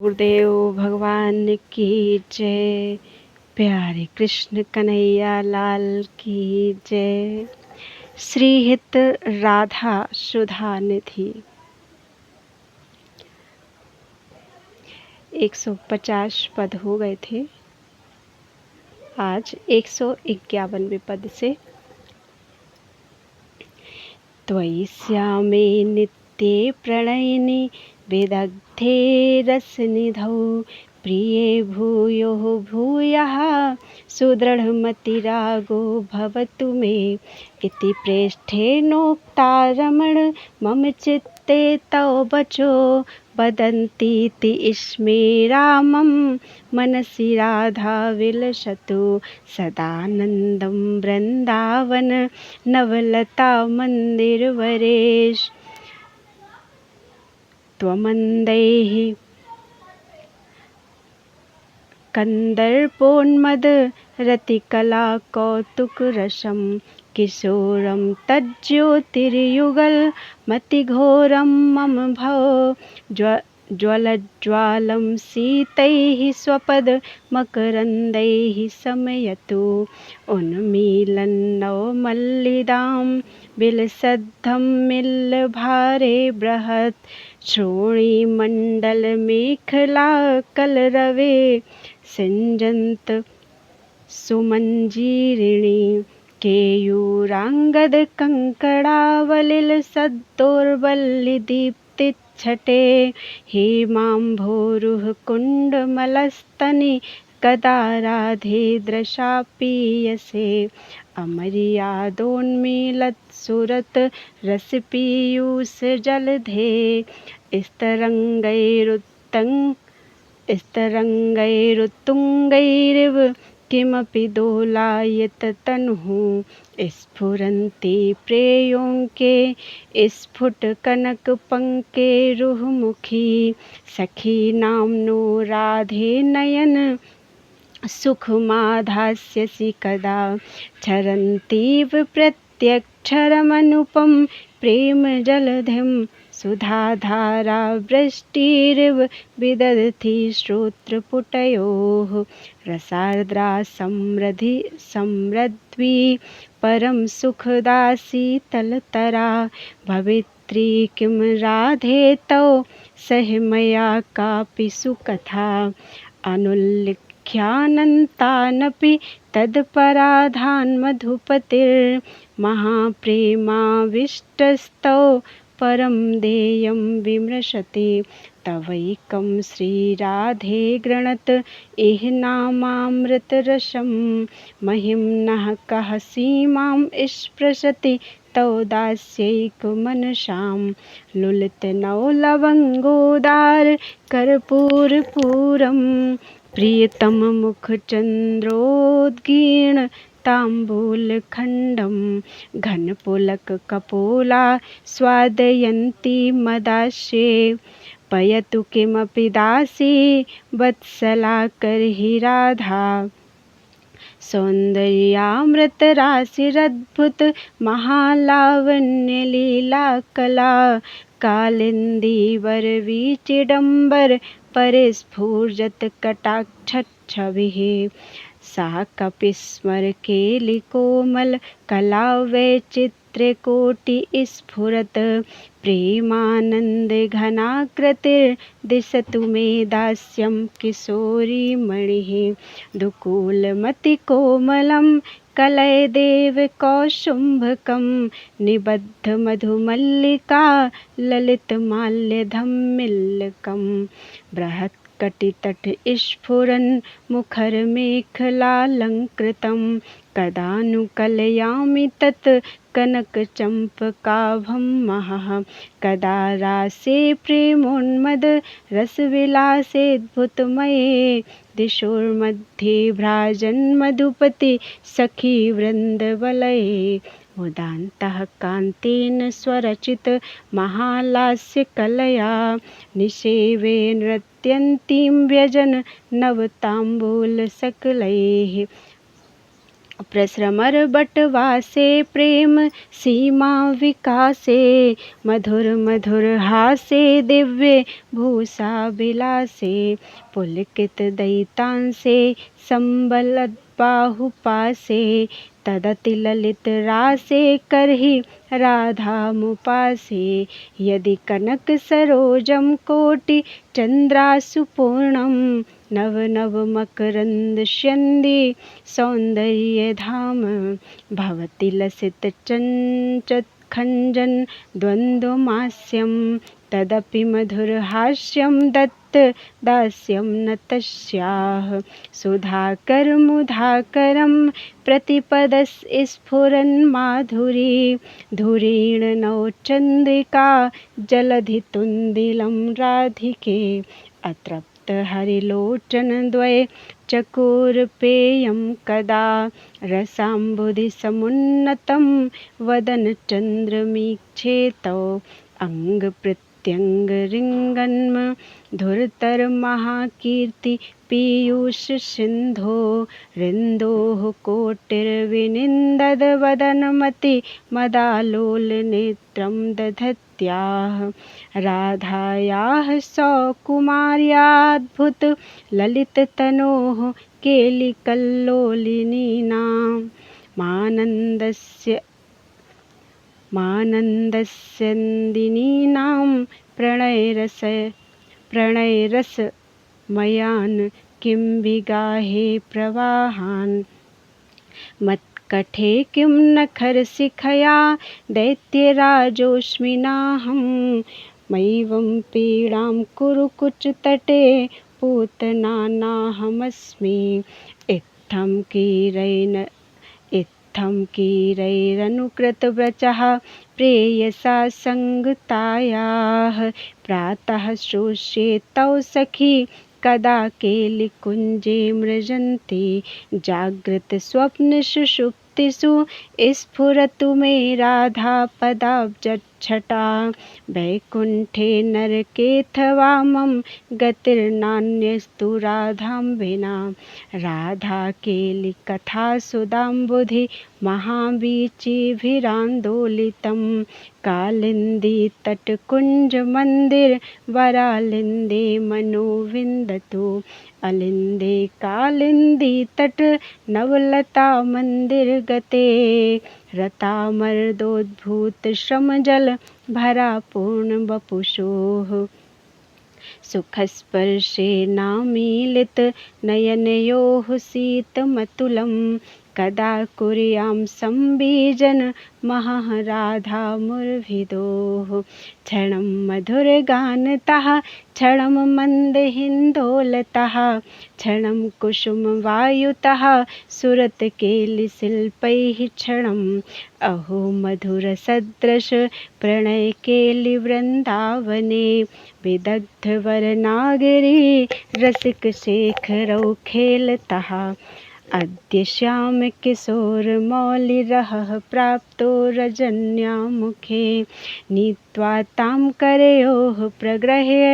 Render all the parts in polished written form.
गुरुदेव भगवान की जय। प्यारे कृष्ण कन्हैया लाल की जय। श्री हित राधा सुधा निधि 150 पद हो गए थे। आज 151वें पद से। त्वयि श्यामे नित्ये प्रणयिनि विदग्धे रसनिधौ प्रिये भूयो भूयः सुदृढमतिरागो भवतु मे इति प्रेष्ठेनोक्ता रमण मम चित्ते तव बचो वदन्तीति इस्मे रामं मनसि राधा विलसतु सदानन्दं वृन्दावन नवलता मन्दिरवरेश त्वमन्दैः कन्दर्पोन्मद रतिकला कौतुकरसं किशोरं तज्ज्योतिर्युगल मतिघोरं मम भव ज्वलज्ज्वालं शीतैः स्वपद मकरन्दैः शमयतु उन्मीलन्नवमल्लिदां विलसद्धं मिल्लभारे बृहत् श्रोणीमण्डलमेखला कलरवे सिञ्जन्त सुमञ्जीरिणी केयूराङ्गदकङ्कणावलिलसद्दोर्बल्लिदीप्तिच्छटे हेमाम्भोरुह कुण्डमलस्तनि कदा राधे दृशा पीयसे अमर्यादोन्मीलत्सुरत रसपीयूषजलधे स्तरङ्गैरुत्तुङ्गैरिव किमपि दोलायततनुः स्फुरन्ति प्रेयोऽङ्के स्फुटकनकपङ्केरुहमुखी सखीनां नो राधे नयन सुखमाधास्यसि कदा क्षरन्तीव प्रत्यक्षरमनुपं प्रेमजलधिं सुधाधारा वृष्टिरिव विदधति श्रोत्रपुटयोः रसार्द्रा समृद्वी परं सुखदा शीतलतरा भवित्री किं राधे तौ सह मया कापि सुकथा अनुल्लिख्यानन्तानपि तत्पराधान् मधुपतिर्महाप्रेमाविष्टस्तौ परं देयं विमृशति तवैकं श्रीराधे गृणत इह नामामृतरसं महिम्नः कः सीमां स्पृशति तौ दास्यैकमनसां लुलितनवलवङ्गोदार कर्पूरपूरं प्रियतममुखचन्द्रोद्गीर्ण ताम्बूलखण्डं घनपुलककपोला स्वादयन्ती मदास्ये पयतु किमपि दासी वत्सला कर्हि राधा सौन्दर्यामृतराशिरद्भुत महालावण्यलीलाकला कालिन्दीवरवीचिडम्बर परिस्फुरजत कटाक्षच्छविः सा कपिस्मरकेलिकोमल कला वैचित्र्यकोटिस्फुरत् प्रेमानन्दघनाकृतिर्दिशतु मे दास्यं किशोरीमणिः दुकूलमतिकोमलं कलयदेव कौशुम्भकं निबद्धमधुमल्लिका ललितमाल्यधम्मिल्लकं बृहत्कटितट स्फुरन् मुखरमेखलालङ्कृतं कदा नु कलयामि तत् कनकचम्पकाभं महः कदा रासे प्रेमोन्मद रसविलासेद्भुतमये दिशोर्मध्ये भ्राजन्मधुपति सखी वृन्दवलये उदान्तः कान्तेन स्वरचित महालास्यकलया निषेवे नृत्यन्तीं व्यजन नवताम्बूलसकलैः प्रसृमर बटवासे प्रेम सीमा विकासे मधुर मधुर हासे दिव्य भूषा विलासे पुलकित दैतांसे संबल बाहुपासे तदति ललित रासे करहि राधा मुपासे यदि कनक सरोजम कोटि चंद्रासु पूर्णम नव नव मकरंद स्यंदी सौंदर्य धाम भवति लसित चंचत खंजन द्वंद्वमास्यम तदपि मधुर हास्यम दत्त दास्यम न तस्याः सुधाकर मुधाकरम प्रतिपदस स्फुरन् माधुरी धुरीण नवचंद्रिका जलधितुन्दिलं राधिके अतृप्त हरिलोचन द्वय चकोरपेयं कदा रसाम्बुधि समुन्नतं वदन चंद्रमीक्षेतौ अंग प्रत्यंग रिंगन्म धुरतर महाकीर्ति पीयूष सिंधो रिंदोः कोटिर्विनिन्दद वदनमति मदालोल नेत्रं दधत्याः राधायाः सौकुमार्याद्भुत ललिततनोः केलिकल्लोलिनीनां मानन्दस्यन्दिनीनां प्रणयरसमयान् किं विगाहे प्रवाहान् मत्कटे किं नखरशिखया दैत्यराजोऽस्मिनाहं मैवं पीडां कुरु कुचतटे पूतनानाहमस्मि इत्थं कीरैरनुकृतव्रजः प्रेयसा सङ्गतायाः प्रातः श्रोष्ये तौ सखी कदा केलिकुञ्जे मृजन्ति जागृत स्वप्न सुषुप्तिषु स्फुरतु मे राधा पदाब्जच्छटा वैकुण्ठे नरकेऽथवा मम गतिर्नान्यस्तु राधां विना राधा केलिकथा सुधाम्बुधि महावीचिभिरान्दोलितं कालिन्दी तटकुञ्ज मंदिर वरालिन्दे मनो विन्दतु अलिन्दे कालिन्दी तट नवलता मंदिर गते रतामर्दोद्भूत श्रमजल भरा पूर्ण वपुषोः सुखस्पर्शेनामीलित नयनयोः शीतमतुलं कदा कुर्यां संबीजन महः राधा मुर्भिदोः क्षणं मधुरगानतः क्षणं मन्दहिन्दोलतः क्षणं कुसुमवायुतः सुरतकेलिशिल्पैः क्षणम् अहो मधुरसदृश प्रणयकेलिवृन्दावने विदग्धवरनागरी रसिकशेखरौ खेलतः अद्य श्यामकिशोरमौलिरहः प्राप्तो रजन्यामुखे नीत्वा तां करयोः प्रगृह्य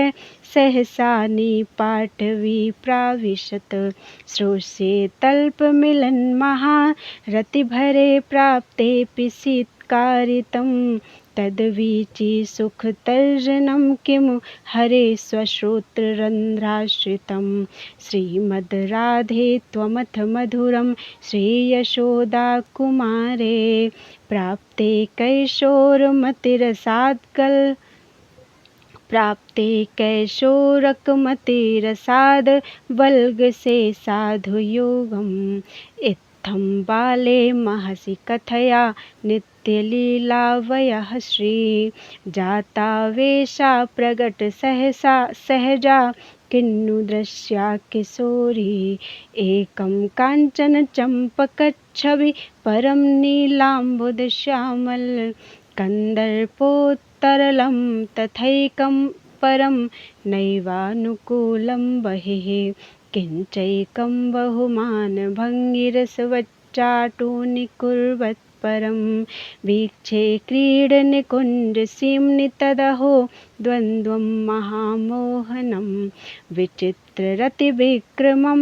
सहसा निपाटवी प्राविशत् श्रोष्ये तल्पमिलन्महारतिभरे प्राप्तेऽपि शीत्कारितं तद्वीची सुखतर्जनं किमु हरे स्वश्रोत्ररन्ध्राश्रितं श्रीमद्राधे त्वमथ मधुरं श्रीयशोदाकुमारे प्राप्ते कैशोरकमतिरसाद वल्गसे साधुयोगम् इत्थं बाले महसि कथया नित्यलीलावयः श्री जातावेशा प्रगट सहजा किन्नु दृश्या किशोरी एकं काञ्चन चम्पकच्छवि परं नीलाम्बुदश्यामल कन्दर्पोत्तरलं तथैकं परं नैवानुकूलं बहिः किञ्चैकं बहुमानभङ्गिरसवच्चाटुनिकुर्वत् परं वीक्षे क्रीडनिकुञ्जसीम्नि तदहो द्वन्द्वं महामोहनं विचित्ररतिविक्रमं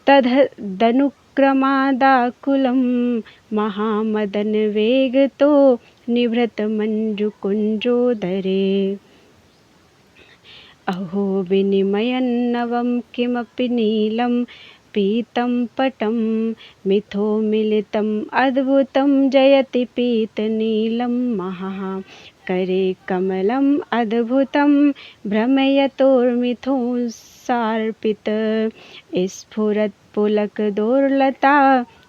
तदनुक्तं क्रमादाकुलं महामदनवेगतो निभृतमञ्जुकुञ्जोदरे। अहो विनिमयन्नवं किमपि नीलं पीतं पटं मिथो मिलितम् अद्भुतं जयति पीतनीलं महः करे कमलम् अद्भुतं भ्रमयतोर्मिथोऽसार्पित स्फुरत्पुलकदोर्लता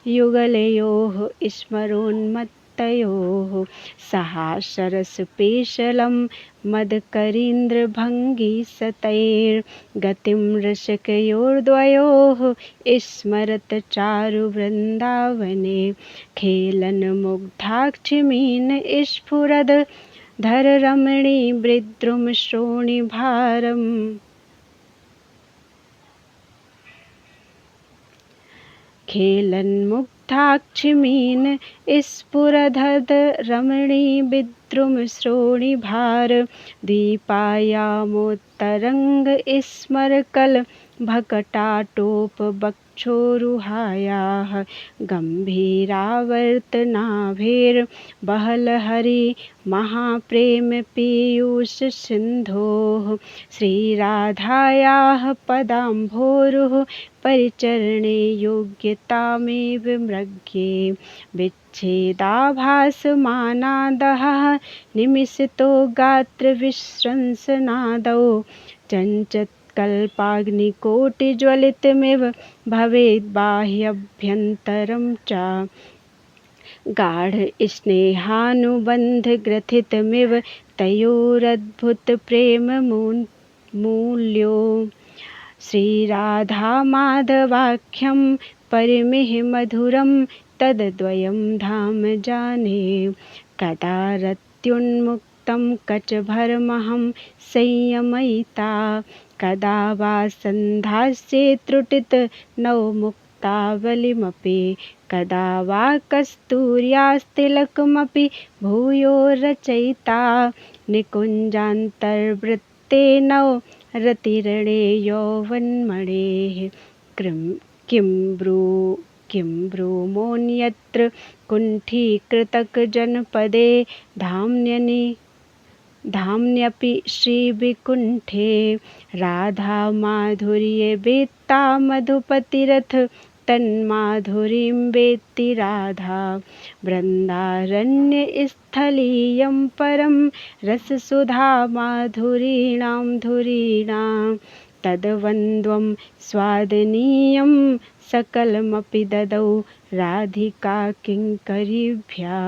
युगलयोः स्मरोन्मत्तयोः सहासरसपेशलं मदकरीन्द्रभङ्गिसतैर्गतिं रसिकयोर्द्वयोः स्मरत चारुवृन्दावने खेलनमुग्धाक्षिमीन स्फुरद धररमणी वृद्रुमश्रोणिभारम् खेलन्मुग्धाक्षिमीन स्फुरधद रमणी विद्रुमश्रोणिभार दीपायामोत्तरङ्ग स्मरकल भकटाटोपवक्षोरुहायाः गम्भीरावर्तनाभिर्बहलहरि महाप्रेम पीयूषसिन्धोः श्रीराधायाः पदाम्भोरुः परिचरणे योग्यतामेव मृग्ये विच्छेदाभासमानादः निमिषतो गात्रविश्रंसनादौ चञ्चत्कल्पाग्निकोटिज्वलितमिव भवेद्बाह्याभ्यन्तरं च गाढस्नेहानुबन्धग्रथितमिव तयोरद्भुतप्रेममूल्यो श्रीराधामाधवाख्यं परिमिः मधुरं तद्द्वयं धाम जाने कदा रत्युन्मुक्तं कचभरमहं संयमयिता कदा वा सन्धास्ये त्रुटितनवमुक्तावलिमपि कदा वा कस्तूर्यास्तिलकमपि भूयो रचयिता निकुञ्जान्तर्वृत्तेन रतिरणे यौवन्मणेः किं ब्रूमोऽन्यत्र कुण्ठीकृतकजनपदे धाम्न्यपि श्रीविकुण्ठे राधामाधुर्यवेत्ता मधुपतिरथ तन्माधुरीं वेत्ति राधा वृन्दारण्यस्थलीयं परं रससुधामाधुरीणां धुरीणां तद्वन्द्वं स्वादनीयं सकलमपि ददौ राधिका किङ्करीभ्यः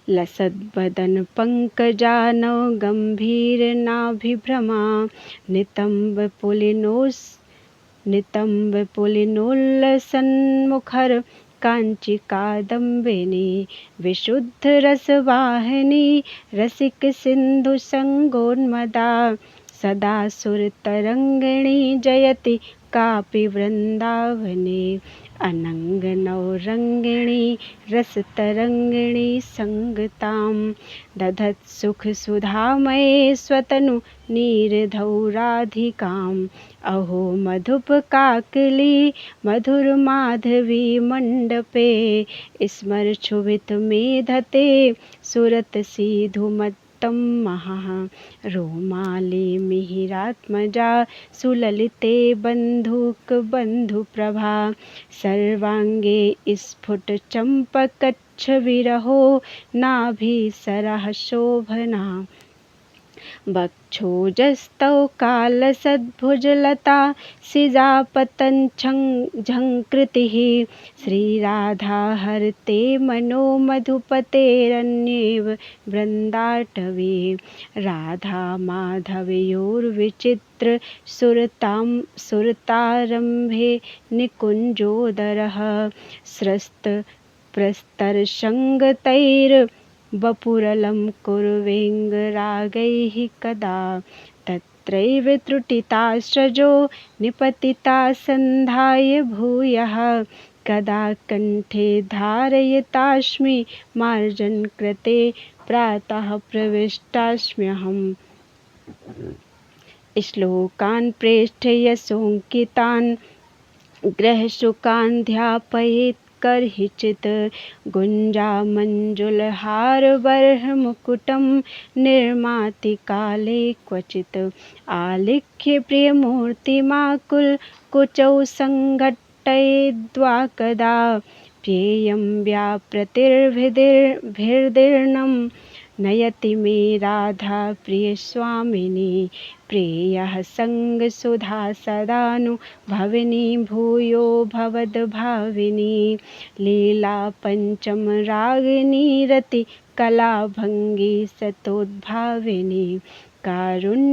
लसद्वदनपङ्कजानौ गम्भीरनाभिभ्रमा नितम्बपुलिनोल्लसन्मुखर काञ्चिकादम्बिनी विशुद्धरसवाहिनी रसिकसिन्धुसङ्गोन्मदा सदा सुरतरङ्गिणी जयति कापि वृन्दावने अनङ्गनौरङ्गिणी रसतरङ्गिणी सङ्गतां दधत्सुखसुधामये स्वतनु नीरधौ राधिकाम् अहो मधुपकाकली मधुरमाधवी मण्डपे स्मरक्षुभितमेधते सुरतसीधुमत्तं महः रोमाली मिहिरात्मजा सुललिते बन्धुकबन्धुप्रभा सर्वाङ्गे स्फुटचम्पकच्छविरहो नाभिसरः शोभना वक्षोजस्तौ कालसद्भुजलता सिजापतञ्झङ्कृतिः श्रीराधा हरते मनो मधुपतेरन्येव वृन्दाटवी राधा माधवयोर्विचित्र सुरतारम्भे निकुञ्जोदरः स्रस्तप्रस्तरसङ्गतैर्वपुरलं कुर्वेङ्गरागैः कदा तत्रैव त्रुटिताश्रजो निपतिता सन्धाय भूयः कदा कण्ठे धारयितास्मि मार्जनकृते प्रातः प्रविष्टास्म्यहम् श्लोकान् प्रेष्ठयसोऽङ्कितान् ग्रहशुकान्ध्यापयेत् कर्हिचित् गुञ्जामञ्जुलहारबर्हमुकुटं निर्माति काले क्वचित् आलिख्य प्रियमूर्तिमाकुलकुचौ सङ्घट्टयेद्वा कदा प्येयं व्याप्रतिर्भिर्दीर्णं नयति मे राधा प्रियस्वामिनी प्रेयः सङ्गसुधा सदानुभविनी भूयो भवद्भाविनी लीला पञ्चमरागिनी रतिकलाभङ्गी सतोद्भाविनी कारुण्यद्रवभाविनी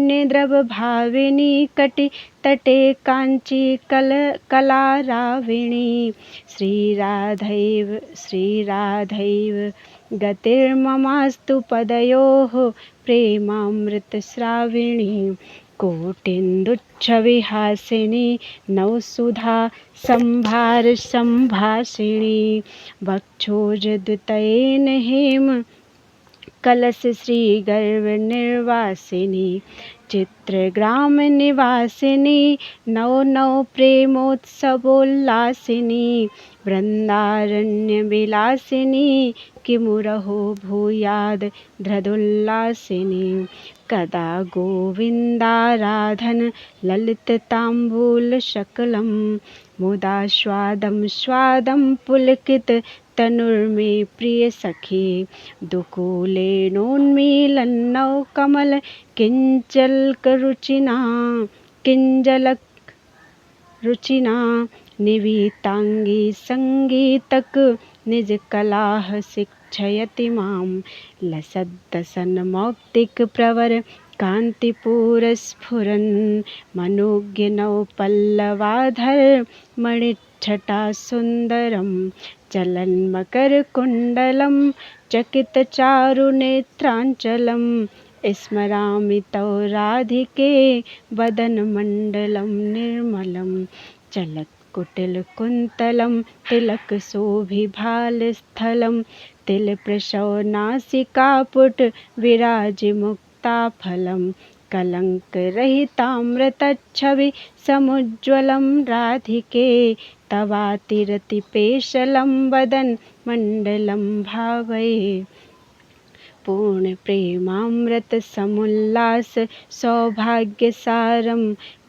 कटितटे काञ्ची कलाराविणी श्रीराधैव गतिर्ममास्तु पदयोः प्रेमामृतस्राविणी कोटिन्दुच्छविहासिनी नवसुधा सम्भाषिणी वक्षोजद्वयेन हेम कलश श्रीगर्भनिर्वासिनी चित्रग्रामनिवासिनी नव प्रेमोत्सवोल्लासिनी वृन्दारण्यविलासिनी किमुरहो भूयाद् धृदुल्लासिनी कदा गोविन्दाराधन ललितताम्बूलशकलं मुदा स्वादं पुलकित तनुर्मे प्रियसखी दुकूलेनोन्मीलन्नौ कमल किञ्जलकरुचिना निवीताङ्गी सङ्गीतक निजकलाः शिक्षयति मां लसद्दसन्मौक्तिकप्रवर कान्तिपूरस्फुरन् मनोज्ञनौ पल्लवाधर मणिच्छटा सुन्दरं चलन्मकरकुण्डलं चकितचारुनेत्राञ्चलं स्मरामि तौ राधिके वदनमण्डलं निर्मलं चलत्कुटिलकुन्तलं तिलकशोभिभालस्थलं तिलप्रशौनासिकापुट विराजिमुक्ताफलं कलङ्करहितामृतच्छवि समुज्ज्वलं राधिके तवातिरतिपेशलं वदन मण्डलं भावये पूर्णप्रेमामृतसमुल्लास सौभाग्यसारं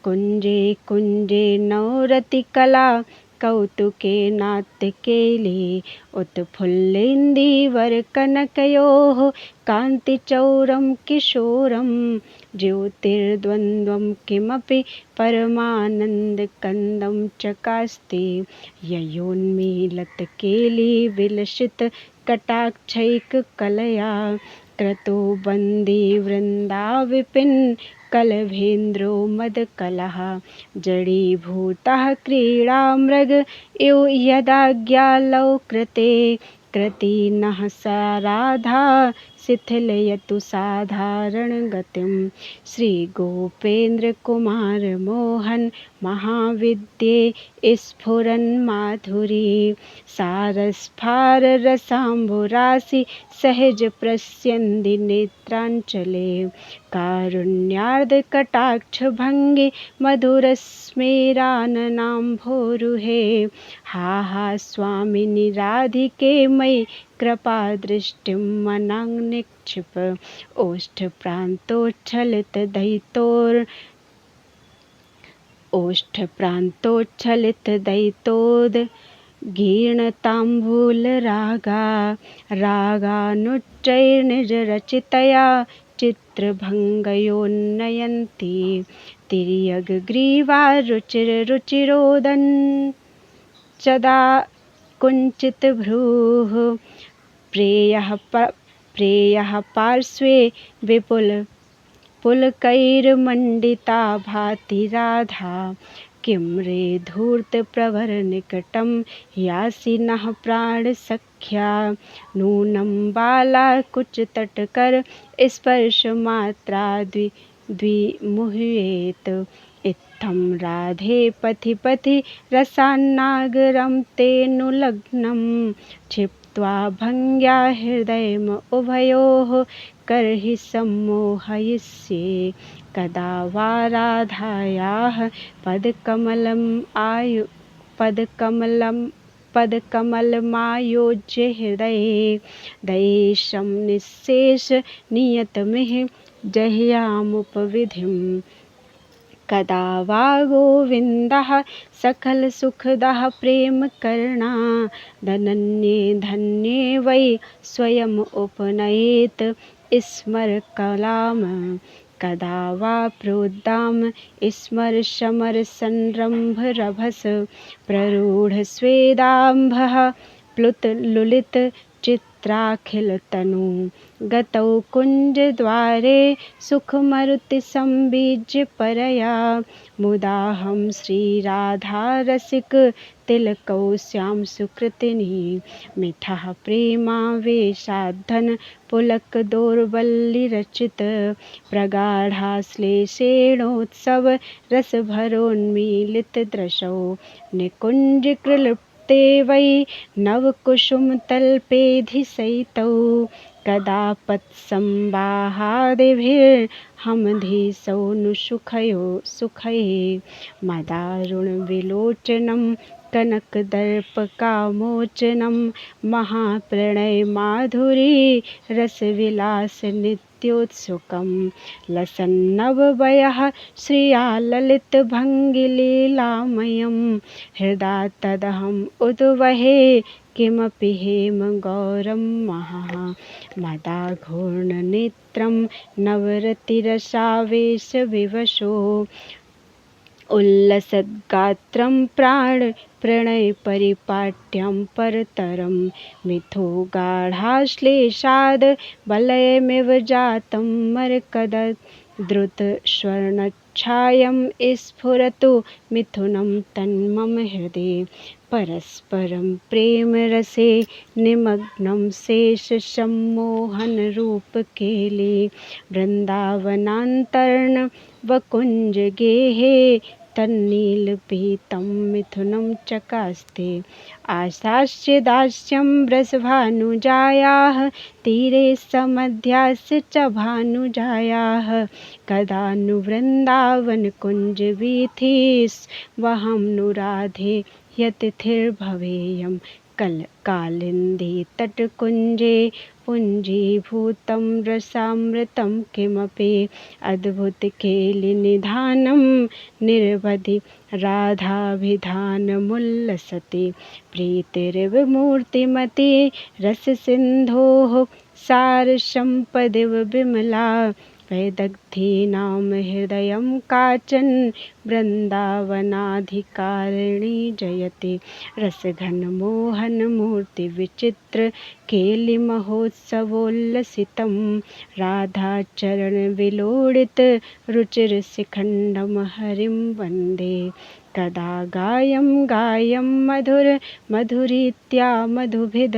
कुञ्जे कुञ्जे नवरतिकला कौतुके नाट्यकेले उत्फुल्लेन्दीवरकनकयोः कान्तिचौरं किशोरं ज्योतिर्द्वन्द्वं किमपि परमानन्दकन्दं चकास्ति ययोन्मीलतकेली विलसितकटाक्षैककलया क्रतो बन्दी वृन्दाविपिन् कलभेन्द्रो मदकलः जडीभूतः क्रीडामृग इव यदाज्ञालौ कृतिनः सा राधा शिथिलयतु साधारणगतिं श्रीगोपेन्द्रकुमारमोहन महाविद्ये स्फुरन्माधुरी सारस्फाररसाम्बुरासि सहज प्रस्यन्ति नेत्राञ्चले कारुण्यार्धकटाक्षभङ्गि मधुरस्मेराननाम्भोरुहे हा स्वामिनि राधिके मयि कृपादृष्टिं मनाङ्निक्षिप रागानुच्चैर्निजरचितया चित्रभङ्गयोन्नयन्ति तिर्यग्रीवा रुचिरोदन् चदा कुञ्चित भ्रूः प्रेयः पार्श्वे पुलकैर्मण्डिता भाति राधा किं रे धूर्तप्रवरनिकटं यासि नः प्राणसख्या नूनं बाला कुचतटकर स्पर्शमात्रा द्विमुह्येत इत्थं राधे पथि रसान्नागरं तेऽनुलग्नं क्षिप्त्वा भङ्ग्या हृदयम् उभयोः कर्हि सम्मोहयिष्ये कदा वा राधायाः पदकमलम् पदकमलमायोज्य हृदये दैशं निःशेष नियतमिह जह्यामुपविधिं कदा वा गोविन्दः सकलसुखदः प्रेमकरुणा धनन्ये धन्ये वै स्वयम् उपनयेत् स्मरकलाम् कदा वा प्रोद्दाम स्मरशमरसंरम्भरभस प्ररूढस्वेदाम्भः प्लुतलुलित चित्राखिलतनु गतौ कुञ्जद्वारे सुखमरुतिसंबीज्य परया मुदाहं श्रीराधारसिक तिलकौ श्याम सुकृतिनी मिठः प्रेमावेशाद्धन पुलक दौर्बल्य रचित प्रगाढाश्लेषेणोत्सव रसभरोन्मीलित दृशौ निकुञ्ज कृलिप्ते वै नवकुसुमतल्पेऽधिशयितौ कदा पत्संवाहादिभिर्हमधीशौ नु सुखये मदारुणविलोचनं कनकदर्पकामोचनं महाप्रणयमाधुरी रसविलासनित्योत्सुकं लसन्नववयः श्रिया ललितभङ्गिलीलामयं हृदा तदहम् उद्वहे किमपि हेमगौरं महः मदाघूर्णनेत्रं नवरतिरसावेशविवशो उल्लसद्गात्रं प्रणयपरिपाट्यं परतरं मिथो गाढाश्लेषाद् वलयमिव जातं मरकदद्रुतस्वर्णच्छायं स्फुरतु मिथुनं तन्मम हृदि परस्परं प्रेमरसे निमग्नं शेषसम्मोहनरूपकेली वृन्दावनान्तर्णवकुञ्जगेहे तन्नीलपीतं मिथुनं चकास्ते आशास्य दास्यं वृषभानुजायाः तीरे समध्यास्य च भानुजायाः कदा नु वृन्दावनकुञ्जवीथिस्वहं नु राधे यतिथिर्भवेयं कालिन्दी तटकुञ्जे पुञ्जीभूतं रसामृतं किमपि अद्भुतकेलिनिधानं निरवधि राधाभिधानमुल्लसति प्रीतिरिव मूर्तिमती रससिन्धोः सारसम्पदिव विमला वैदग्धीनां हृदयं काचन वृन्दावनाधिकारिणी जयति रसघनमोहनमूर्तिविचित्र केलिमहोत्सवोल्लसितं राधाचरणविलोडित रुचिरशिखण्डं हरिं वन्दे कदा गायं मधुरीत्या मधुभिद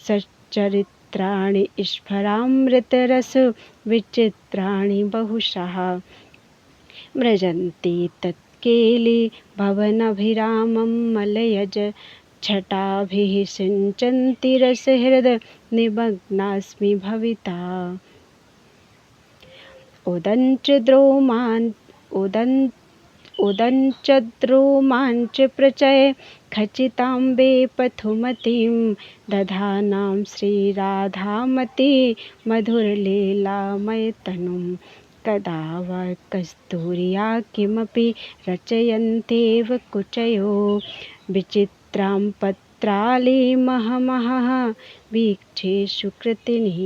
सच्चरित्राणि स्फरामृतरस विचित्राणि बहुशः व्रजन्ति तत्केली भवनभिरामं मलयज छटाभिः सिञ्चन्ति रसहृद निमग्नास्मि भविता उदञ्चद्रोमाञ्च प्रचय खचिताम्बे पथुमतीं दधानां श्रीराधामती मधुरलीलामयतनुं कदा वा कस्तूर्या किमपि रचयन्त्येव कुचयो विचित्रां पत्रालीमहमहः वीक्षे सुकृतिनिः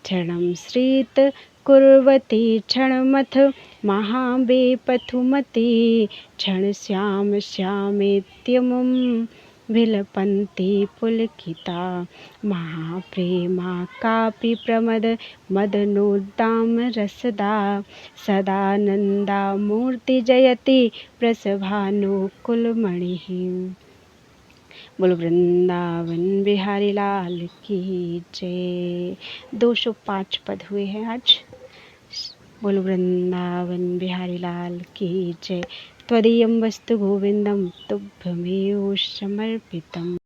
क्षणं श्रीत कुर्वती क्षणमथ महाबेपथुमती क्षणश्यामेत्यमुं विलपन्ती पुलकिता महाप्रेमा कापि मदनोद्दाम रसदा सदानन्दामूर्तिजयति वृषभानुकुलमणिः। बोलो वृंदावन बिहारी लाल की जय। 205 पद हुए हैं आज। बोलो वृंदावन बिहारी लाल की जय। त्वदीयं वस्तु गोविंदम तुभ्यमेव समर्पितम्।